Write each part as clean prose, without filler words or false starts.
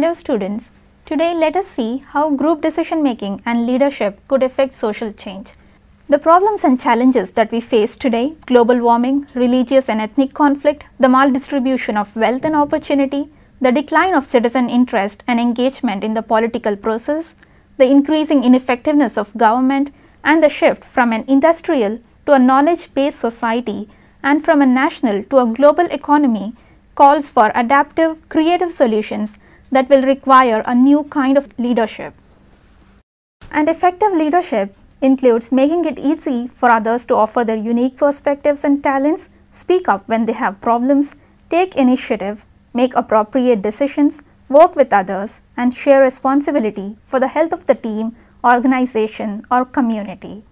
Hello students, today let us see how group decision making and leadership could affect social change. The problems and challenges that we face today, global warming, religious and ethnic conflict, the maldistribution of wealth and opportunity, the decline of citizen interest and engagement in the political process, the increasing ineffectiveness of government, and the shift from an industrial to a knowledge-based society and from a national to a global economy calls for adaptive, creative solutions that will require a new kind of leadership. And effective leadership includes making it easy for others to offer their unique perspectives and talents, speak up when they have problems, take initiative, make appropriate decisions, work with others, and share responsibility for the health of the team, organization, or community.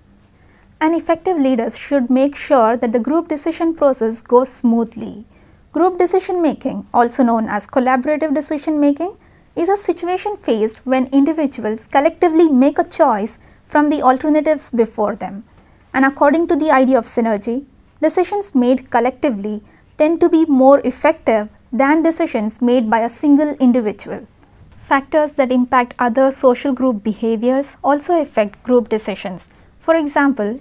And effective leaders should make sure that the group decision process goes smoothly. Group decision making, also known as collaborative decision making, is a situation faced when individuals collectively make a choice from the alternatives before them. And according to the idea of synergy, decisions made collectively tend to be more effective than decisions made by a single individual. Factors that impact other social group behaviors also affect group decisions. For example,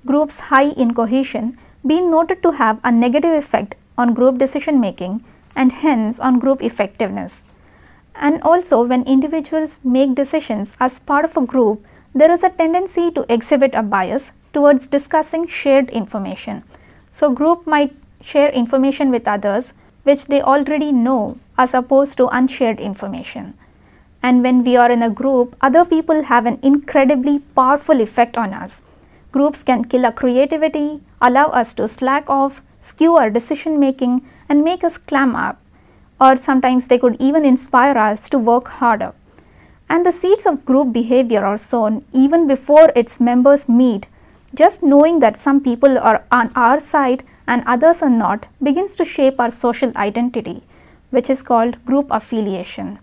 groups high in cohesion been noted to have a negative effect on group decision making and hence on group effectiveness. And also, when individuals make decisions as part of a group, there is a tendency to exhibit a bias towards discussing shared information. So, group might share information with others which they already know as opposed to unshared information. And when we are in a group, other people have an incredibly powerful effect on us. Groups can kill our creativity, allow us to slack off, skew our decision making, and make us clam up, or sometimes they could even inspire us to work harder. And the seeds of group behavior are sown even before its members meet. Just knowing that some people are on our side and others are not begins to shape our social identity, which is called group affiliation.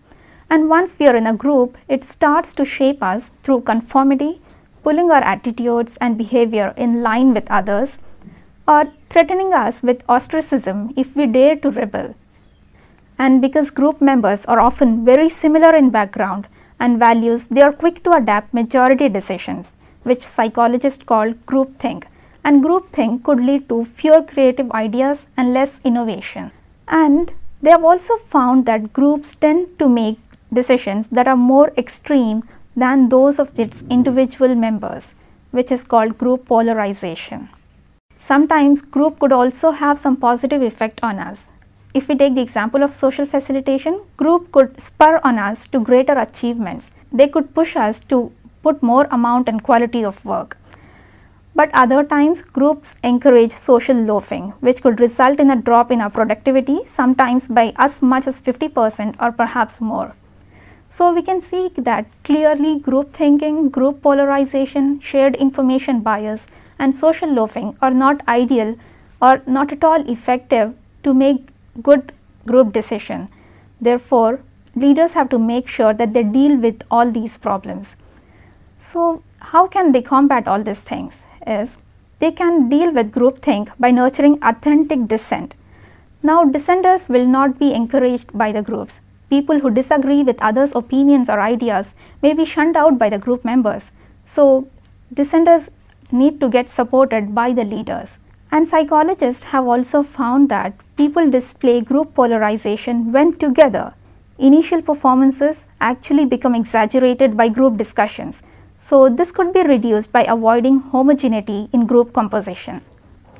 And once we are in a group, it starts to shape us through conformity, pulling our attitudes and behavior in line with others, or threatening us with ostracism if we dare to rebel. And because group members are often very similar in background and values, they are quick to adapt majority decisions, which psychologists call groupthink. And groupthink could lead to fewer creative ideas and less innovation. And they have also found that groups tend to make decisions that are more extreme than those of its individual members, which is called group polarization. Sometimes group could also have some positive effect on us. If we take the example of social facilitation, group could spur on us to greater achievements. They could push us to put more amount and quality of work. But other times groups encourage social loafing, which could result in a drop in our productivity, sometimes by as much as 50% or perhaps more. So we can see that clearly group thinking, group polarization, shared information bias, and social loafing are not ideal or not at all effective to make good group decision. Therefore, leaders have to make sure that they deal with all these problems. So how can they combat all these things? Is they can deal with groupthink by nurturing authentic dissent. Now, dissenters will not be encouraged by the groups. People who disagree with others' opinions or ideas may be shunned out by the group members. So, dissenters need to get supported by the leaders. And psychologists have also found that people display group polarization when together. Initial performances actually become exaggerated by group discussions. So, this could be reduced by avoiding homogeneity in group composition.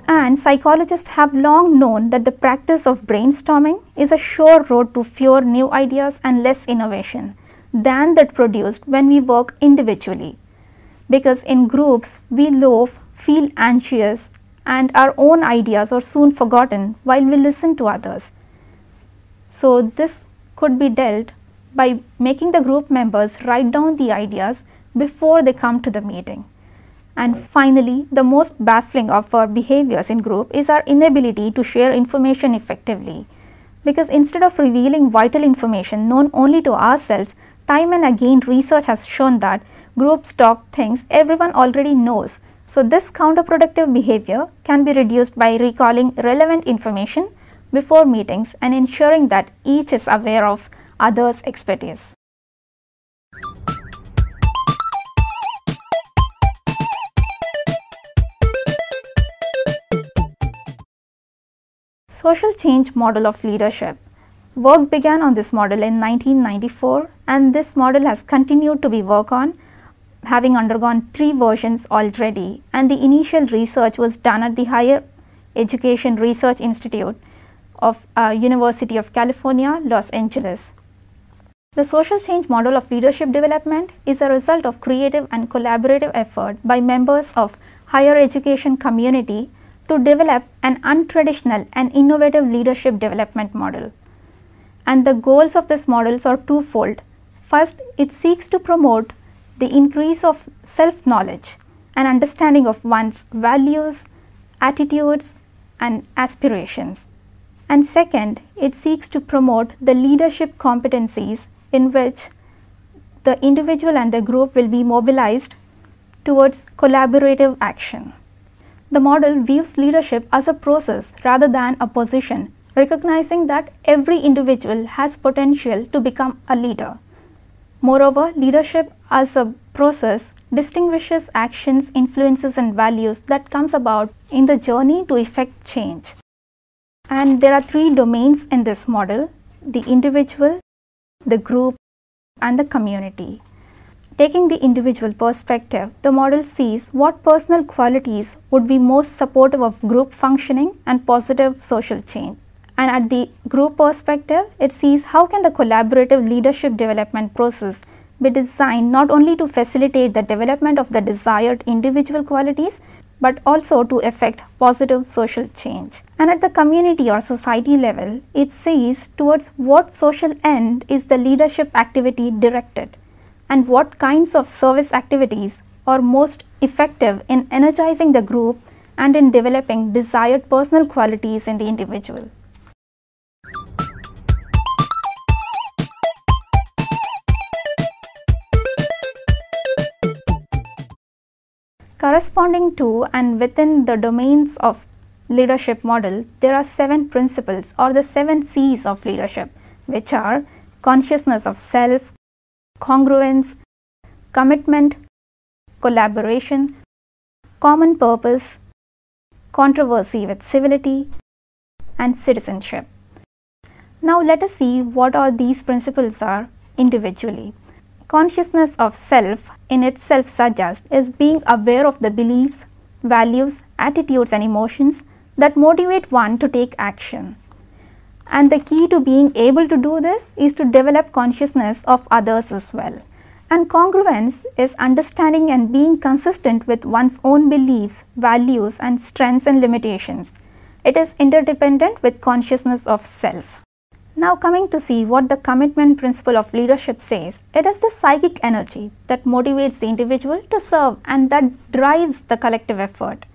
And psychologists have long known that the practice of brainstorming is a sure road to fewer new ideas and less innovation than that produced when we work individually. Because in groups, we loaf, feel anxious, and our own ideas are soon forgotten while we listen to others. So, this could be dealt by making the group members write down the ideas before they come to the meeting. And finally, the most baffling of our behaviors in group is our inability to share information effectively. Because instead of revealing vital information known only to ourselves, time and again research has shown that groups talk things everyone already knows. So this counterproductive behavior can be reduced by recalling relevant information before meetings and ensuring that each is aware of others' expertise. Social change model of leadership. Work began on this model in 1994, and this model has continued to be worked on, having undergone 3 versions already, and the initial research was done at the Higher Education Research Institute of University of California, Los Angeles. The social change model of leadership development is a result of creative and collaborative effort by members of higher education community to develop an untraditional and innovative leadership development model. And the goals of this model are twofold. First, it seeks to promote the increase of self-knowledge and understanding of one's values, attitudes, and aspirations. And second, it seeks to promote the leadership competencies in which the individual and the group will be mobilized towards collaborative action. The model views leadership as a process rather than a position, recognizing that every individual has potential to become a leader. Moreover, leadership as a process distinguishes actions, influences, and values that comes about in the journey to effect change. And there are 3 domains in this model: the individual, the group, and the community. Taking the individual perspective, the model sees what personal qualities would be most supportive of group functioning and positive social change. And at the group perspective, it sees how can the collaborative leadership development process be designed not only to facilitate the development of the desired individual qualities, but also to effect positive social change. And at the community or society level, it sees towards what social end is the leadership activity directed, and what kinds of service activities are most effective in energizing the group and in developing desired personal qualities in the individual. Corresponding to and within the domains of leadership model, there are 7 principles or the 7 C's of leadership, which are consciousness of self, congruence, commitment, collaboration, common purpose, controversy with civility, and citizenship. Now let us see what all these principles are individually. Consciousness of self in itself suggests is being aware of the beliefs, values, attitudes, and emotions that motivate one to take action. And the key to being able to do this is to develop consciousness of others as well. And congruence is understanding and being consistent with one's own beliefs, values, and strengths and limitations. It is interdependent with consciousness of self. Now coming to see what the commitment principle of leadership says, it is the psychic energy that motivates the individual to serve and that drives the collective effort.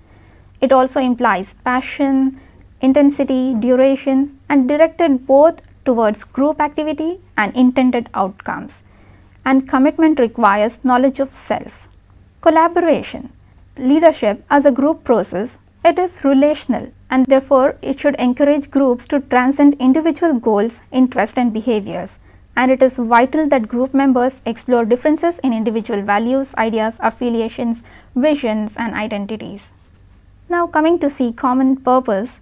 It also implies passion, intensity, duration, and directed both towards group activity and intended outcomes. And commitment requires knowledge of self. Collaboration. Leadership as a group process, it is relational, and therefore it should encourage groups to transcend individual goals, interests, and behaviors. And it is vital that group members explore differences in individual values, ideas, affiliations, visions, and identities. Now coming to see common purpose.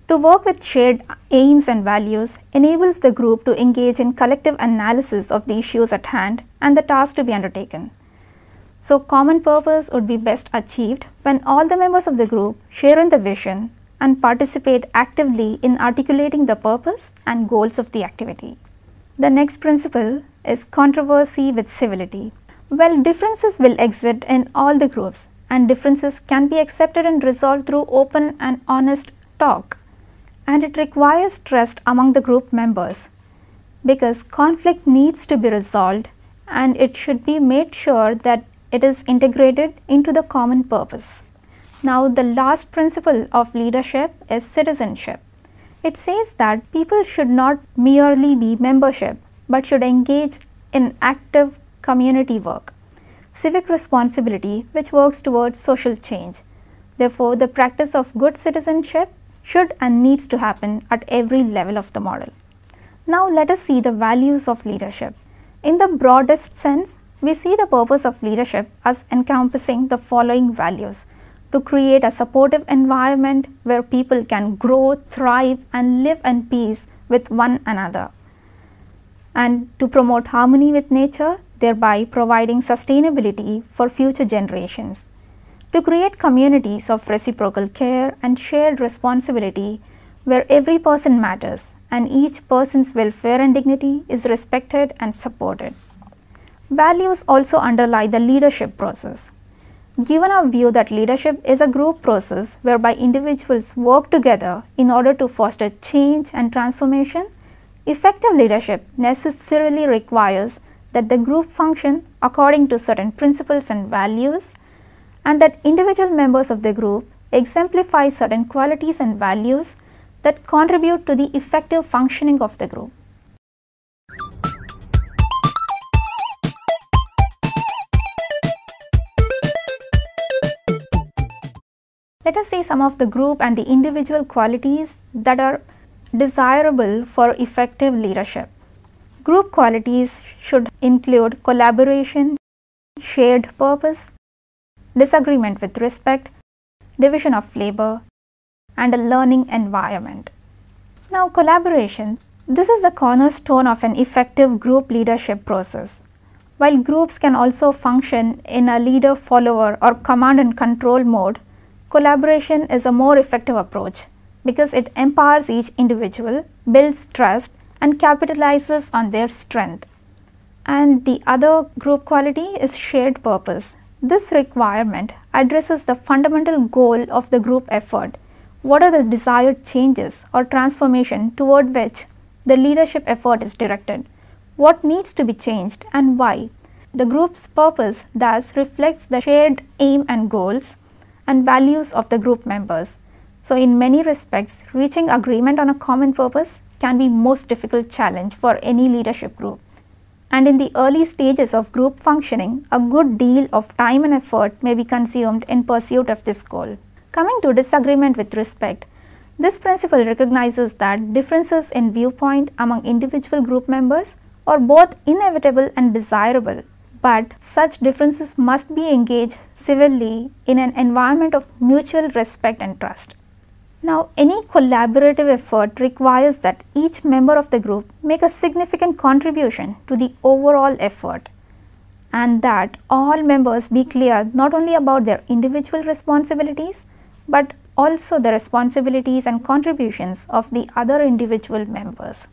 To work with shared aims and values enables the group to engage in collective analysis of the issues at hand and the task to be undertaken. So common purpose would be best achieved when all the members of the group share in the vision and participate actively in articulating the purpose and goals of the activity. The next principle is controversy with civility. Well, differences will exist in all the groups, and differences can be accepted and resolved through open and honest talk. And it requires trust among the group members, because conflict needs to be resolved and it should be made sure that it is integrated into the common purpose. Now the last principle of leadership is citizenship. It says that people should not merely be membership but should engage in active community work, civic responsibility which works towards social change. Therefore, the practice of good citizenship should and needs to happen at every level of the model. Now let us see the values of leadership. In the broadest sense, we see the purpose of leadership as encompassing the following values: to create a supportive environment where people can grow, thrive, and live in peace with one another, and to promote harmony with nature, thereby providing sustainability for future generations, to create communities of reciprocal care and shared responsibility where every person matters and each person's welfare and dignity is respected and supported. Values also underlie the leadership process. Given our view that leadership is a group process whereby individuals work together in order to foster change and transformation, effective leadership necessarily requires that the group function according to certain principles and values, and that individual members of the group exemplify certain qualities and values that contribute to the effective functioning of the group. Let us see some of the group and the individual qualities that are desirable for effective leadership. Group qualities should include collaboration, shared purpose, disagreement with respect, division of labor, and a learning environment. Now, collaboration. This is the cornerstone of an effective group leadership process. While groups can also function in a leader-follower or command and control mode, collaboration is a more effective approach because it empowers each individual, builds trust, and capitalizes on their strength. And the other group quality is shared purpose. This requirement addresses the fundamental goal of the group effort. What are the desired changes or transformation toward which the leadership effort is directed? What needs to be changed and why? The group's purpose thus reflects the shared aim and goals and values of the group members. So in many respects, reaching agreement on a common purpose can be most difficult challenge for any leadership group. And in the early stages of group functioning, a good deal of time and effort may be consumed in pursuit of this goal. Coming to disagreement with respect, this principle recognizes that differences in viewpoint among individual group members are both inevitable and desirable, but such differences must be engaged civilly in an environment of mutual respect and trust. Now, any collaborative effort requires that each member of the group make a significant contribution to the overall effort, and that all members be clear not only about their individual responsibilities, but also the responsibilities and contributions of the other individual members.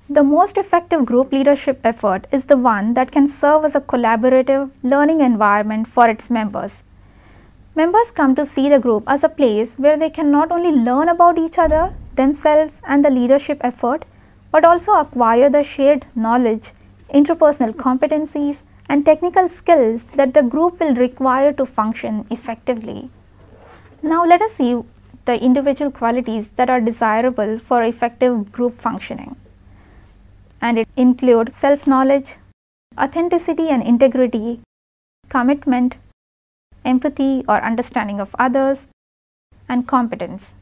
The most effective group leadership effort is the one that can serve as a collaborative learning environment for its members. Members come to see the group as a place where they can not only learn about each other, themselves, and the leadership effort, but also acquire the shared knowledge, interpersonal competencies, and technical skills that the group will require to function effectively. Now let us see the individual qualities that are desirable for effective group functioning. And it includes self-knowledge, authenticity and integrity, commitment, empathy or understanding of others, and competence.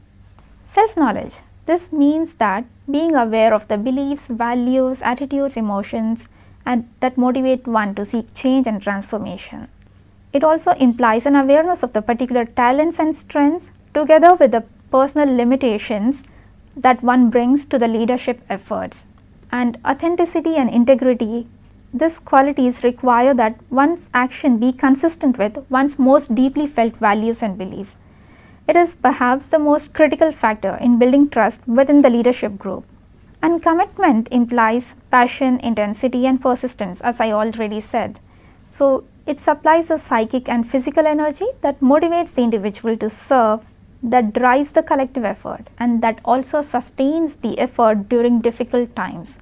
Self-knowledge. This means that being aware of the beliefs, values, attitudes, emotions, and that motivate one to seek change and transformation. It also implies an awareness of the particular talents and strengths together with the personal limitations that one brings to the leadership efforts. And authenticity and integrity, these qualities require that one's action be consistent with one's most deeply felt values and beliefs. It is perhaps the most critical factor in building trust within the leadership group. And commitment implies passion, intensity, and persistence, as I already said. So it supplies a psychic and physical energy that motivates the individual to serve, that drives the collective effort, and that also sustains the effort during difficult times.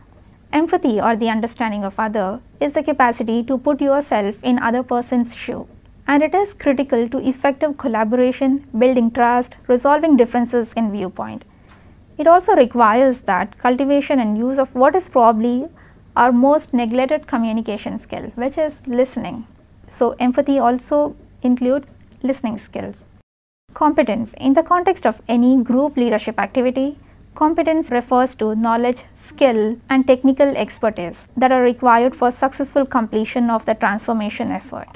Empathy or the understanding of other is the capacity to put yourself in other person's shoe, and it is critical to effective collaboration, building trust, resolving differences in viewpoint. It also requires that cultivation and use of what is probably our most neglected communication skill, which is listening. So empathy also includes listening skills. Competence. In the context of any group leadership activity, Competence refers to knowledge, skill, and technical expertise that are required for successful completion of the transformation effort.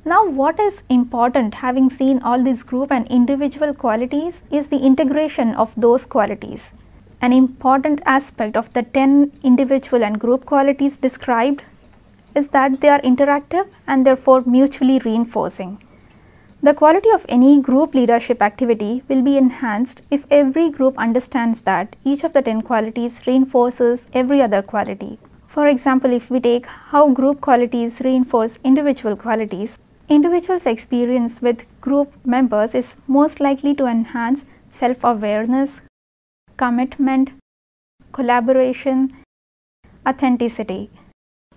Now, what is important, having seen all these group and individual qualities, is the integration of those qualities. An important aspect of the 10 individual and group qualities described is that they are interactive and therefore mutually reinforcing. The quality of any group leadership activity will be enhanced if every group understands that each of the 10 qualities reinforces every other quality. For example, if we take how group qualities reinforce individual qualities, individuals' experience with group members is most likely to enhance self-awareness, commitment, collaboration, authenticity.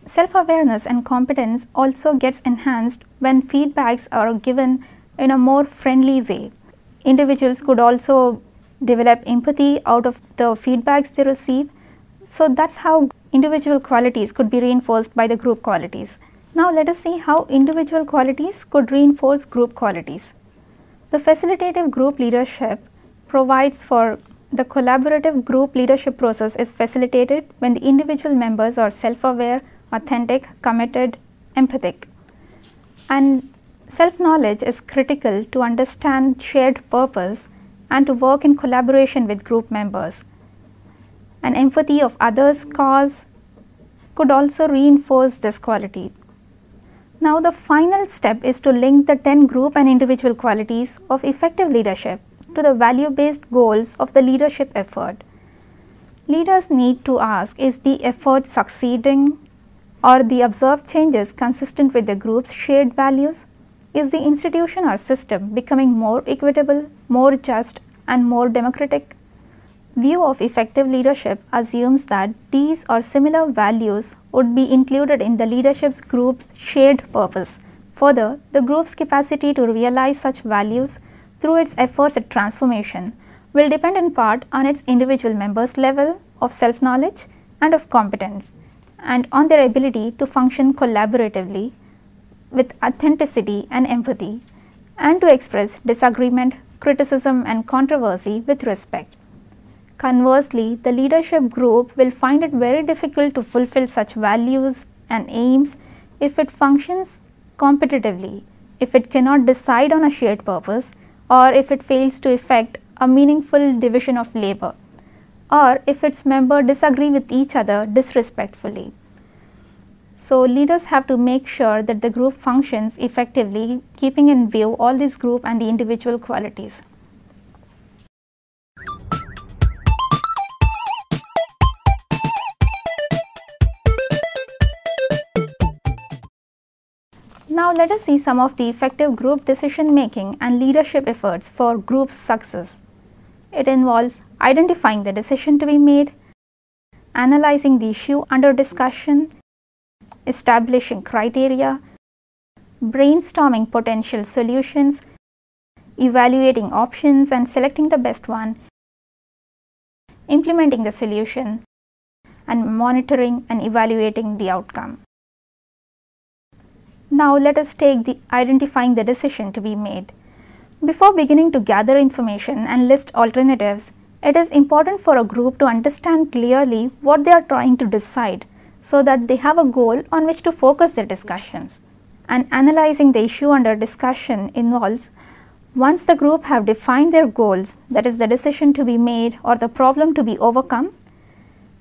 Self-awareness and competence also gets enhanced when feedbacks are given in a more friendly way. Individuals could also develop empathy out of the feedbacks they receive. So that's how individual qualities could be reinforced by the group qualities. Now let us see how individual qualities could reinforce group qualities. The facilitative group leadership provides for the collaborative group leadership process is facilitated when the individual members are self-aware, authentic, committed, empathic. And self-knowledge is critical to understand shared purpose and to work in collaboration with group members. And empathy of others' cause could also reinforce this quality. Now the final step is to link the 10 group and individual qualities of effective leadership to the value-based goals of the leadership effort. Leaders need to ask, is the effort succeeding? Are the observed changes consistent with the group's shared values? Is the institution or system becoming more equitable, more just, and more democratic? View of effective leadership assumes that these or similar values would be included in the leadership's group's shared purpose. Further, the group's capacity to realize such values through its efforts at transformation will depend in part on its individual members' level of self-knowledge and of competence, and on their ability to function collaboratively with authenticity and empathy, and to express disagreement, criticism, and controversy with respect. Conversely, the leadership group will find it very difficult to fulfill such values and aims if it functions competitively, if it cannot decide on a shared purpose, or if it fails to effect a meaningful division of labor, or if its members disagree with each other disrespectfully. So leaders have to make sure that the group functions effectively, keeping in view all these group and the individual qualities. Now let us see some of the effective group decision making and leadership efforts for group success. It involves identifying the decision to be made, analyzing the issue under discussion, establishing criteria, brainstorming potential solutions, evaluating options and selecting the best one, implementing the solution, and monitoring and evaluating the outcome. Now let us take the identifying the decision to be made. Before beginning to gather information and list alternatives, it is important for a group to understand clearly what they are trying to decide so that they have a goal on which to focus their discussions. And analyzing the issue under discussion involves, once the group have defined their goals, that is the decision to be made or the problem to be overcome,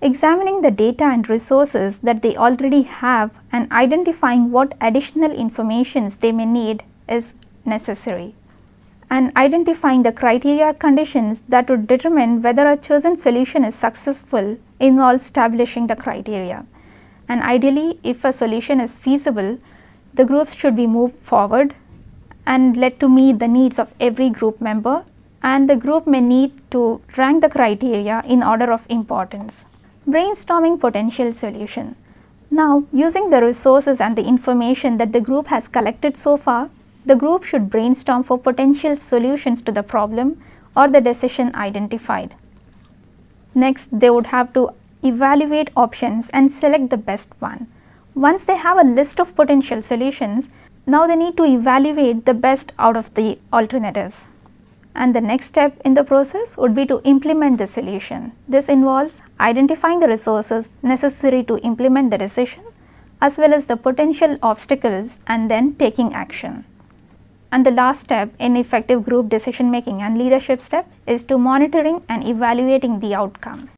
examining the data and resources that they already have and identifying what additional information they may need is necessary. And identifying the criteria conditions that would determine whether a chosen solution is successful involves establishing the criteria. And ideally, if a solution is feasible, the groups should be moved forward and let to meet the needs of every group member, and the group may need to rank the criteria in order of importance. Brainstorming potential solution. Now, using the resources and the information that the group has collected so far, the group should brainstorm for potential solutions to the problem or the decision identified. Next, they would have to evaluate options and select the best one. Once they have a list of potential solutions, now they need to evaluate the best out of the alternatives. And the next step in the process would be to implement the solution. This involves identifying the resources necessary to implement the decision, as well as the potential obstacles, and then taking action. And the last step in effective group decision making and leadership step is to monitoring and evaluating the outcome.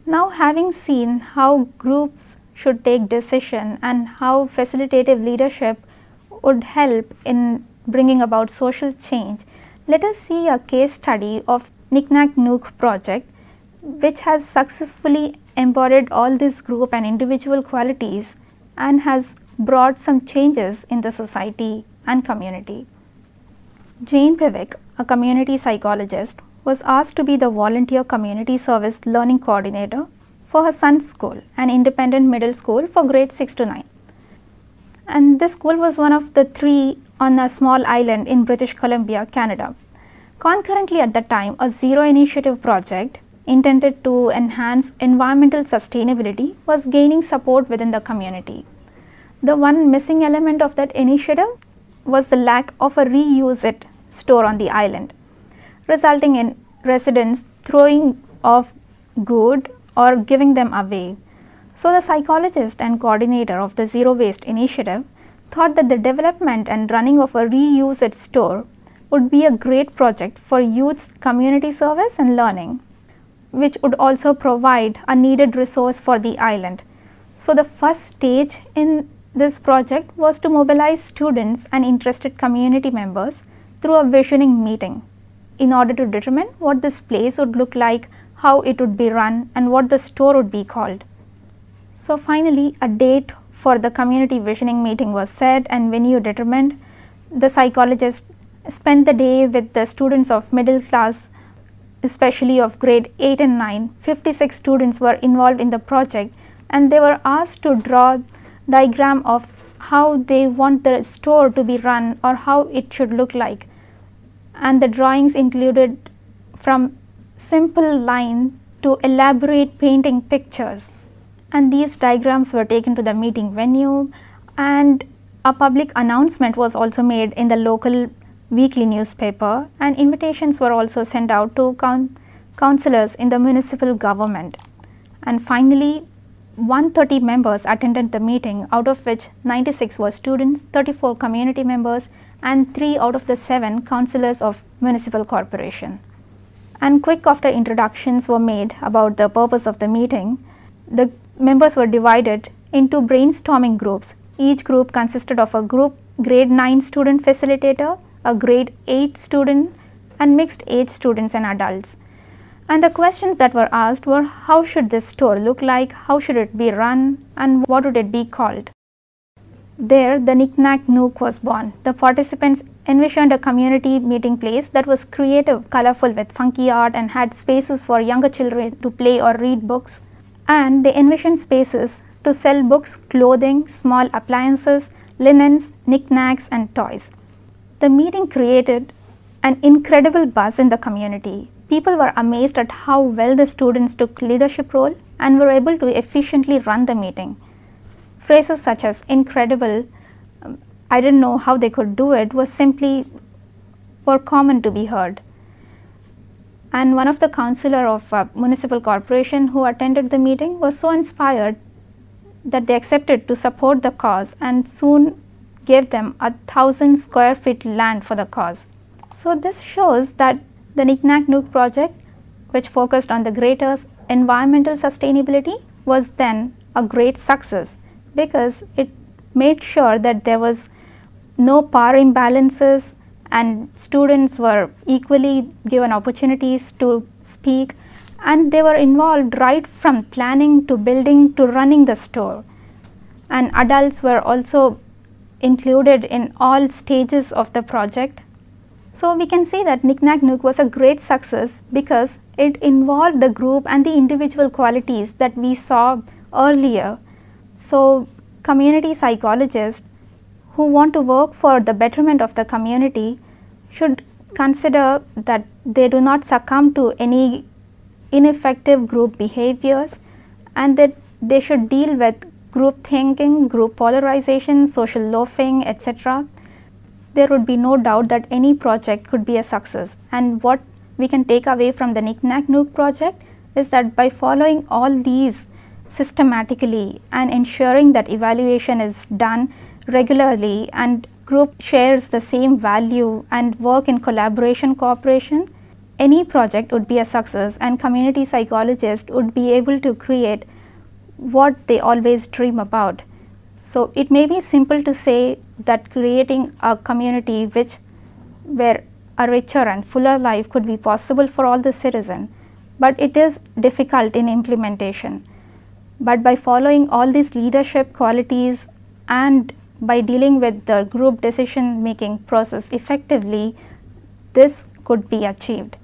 Now, having seen how groups should take decision and how facilitative leadership would help in bringing about social change, let us see a case study of Knick Knack Nook project, which has successfully embodied all these group and individual qualities and has brought some changes in the society and community. Jane Pivick, a community psychologist, was asked to be the volunteer community service learning coordinator for her son's school, an independent middle school for grades 6 to 9. And this school was one of the 3 on a small island in British Columbia, Canada. Concurrently at the time, a zero initiative project intended to enhance environmental sustainability was gaining support within the community. The one missing element of that initiative was the lack of a reuse it store on the island, resulting in residents throwing off good or giving them away. So the psychologist and coordinator of the Zero Waste initiative thought that the development and running of a reuse it store would be a great project for youth's community service and learning, which would also provide a needed resource for the island. So the first stage in this project was to mobilize students and interested community members through a visioning meeting in order to determine what this place would look like, how it would be run, and what the store would be called. So finally, a date for the community visioning meeting was set and venue determined. The psychologist spent the day with the students of middle class, especially of grade 8 and 9. 56 students were involved in the project, and they were asked to draw diagram of how they want the store to be run or how it should look like. And the drawings included from simple line to elaborate painting pictures. And these diagrams were taken to the meeting venue, and a public announcement was also made in the local weekly newspaper, and invitations were also sent out to councillors in the municipal government. And finally, 130 members attended the meeting, out of which 96 were students, 34 community members, and 3 out of the 7 councillors of municipal corporation. And quick after introductions were made about the purpose of the meeting, the members were divided into brainstorming groups. Each group consisted of a grade 9 student facilitator, a grade 8 student, and mixed age students and adults. And the questions that were asked were, how should this store look like, how should it be run, and what would it be called? There, the Knick Knack Nook was born. The participants envisioned a community meeting place that was creative, colorful with funky art, and had spaces for younger children to play or read books. And they envisioned spaces to sell books, clothing, small appliances, linens, knickknacks, and toys. The meeting created an incredible buzz in the community. People were amazed at how well the students took leadership role and were able to efficiently run the meeting. Phrases such as incredible, I didn't know how they could do it, were common to be heard. And one of the councillor of municipal corporation who attended the meeting was so inspired that they accepted to support the cause and soon gave them 1,000 square feet land for the cause. So this shows that the Knick Knack Nook project, which focused on the greater environmental sustainability, was then a great success because it made sure that there was no power imbalances and students were equally given opportunities to speak, and they were involved right from planning to building to running the store. And adults were also included in all stages of the project. So we can say that Knick Knack Nook was a great success because it involved the group and the individual qualities that we saw earlier. So community psychologists who want to work for the betterment of the community should consider that they do not succumb to any ineffective group behaviors, and that they should deal with group thinking, group polarization, social loafing, etc. there would be no doubt that any project could be a success. And what we can take away from the Knick Knack Nook project is that by following all these systematically and ensuring that evaluation is done regularly and group shares the same value and work in collaboration cooperation, any project would be a success and community psychologists would be able to create what they always dream about. So it may be simple to say that creating a community where a richer and fuller life could be possible for all the citizens, but it is difficult in implementation. But by following all these leadership qualities and by dealing with the group decision making process effectively, this could be achieved.